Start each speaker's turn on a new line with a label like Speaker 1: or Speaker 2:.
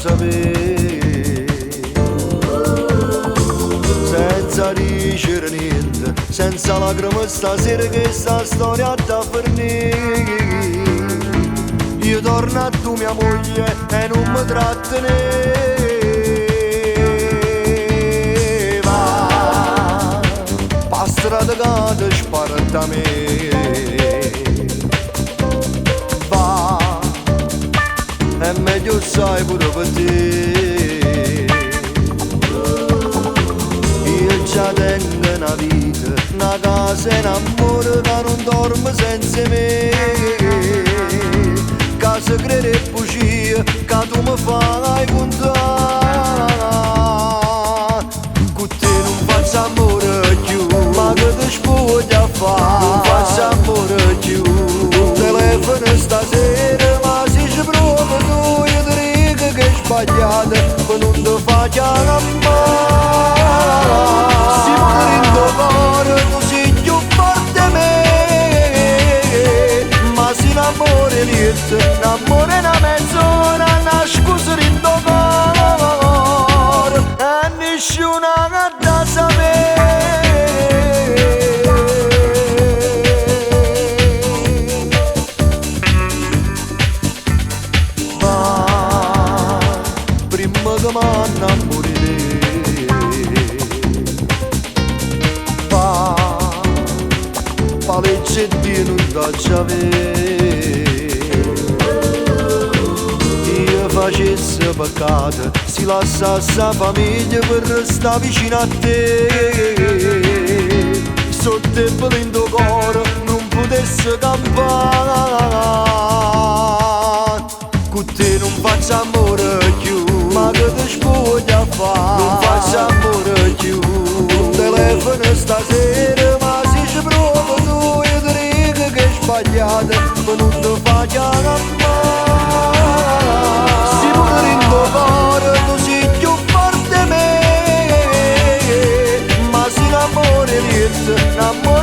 Speaker 1: sapere, senza dicere niente, senza lacrime stasera che sta storia da finire. Io torno a tu mia moglie e non mi tratteneva, pa strada che ti spara da me. Va, è meglio sai pure per te. Io già tengo una vita, una casa e un amore che non dorme senza me. Che se crede e bugie che tu mi fai contare. Con te non faccio amore più, ma che ti spoglia a fare. Non faccio amore più, telefono stasera, ma se ci provo tu io ti dico che è sbagliato, ma non ti faccio amare. Si muore in tuo cuore, tu sei più forte di me, ma se l'amore niente, l'amore è una mezz'ora, una scusa in tuo cuore, e nessuna da sapere. Ma prima che mi innamori di te, paleggia di non da avere. Io facessi peccato, si lasciasse la famiglia per restare vicino a te. Sotto il in tuo cuore non potesse campare. Con te non faccio amore più, ma che ti spoglia a fare. Non faccio amore più, telefono stasera, ma se ci provo tu io ti dico che è sbagliato, ma non ti faccio amare. Si muore in tuo cuore, tu sei più forte di me, ma se l'amore niente, l'amore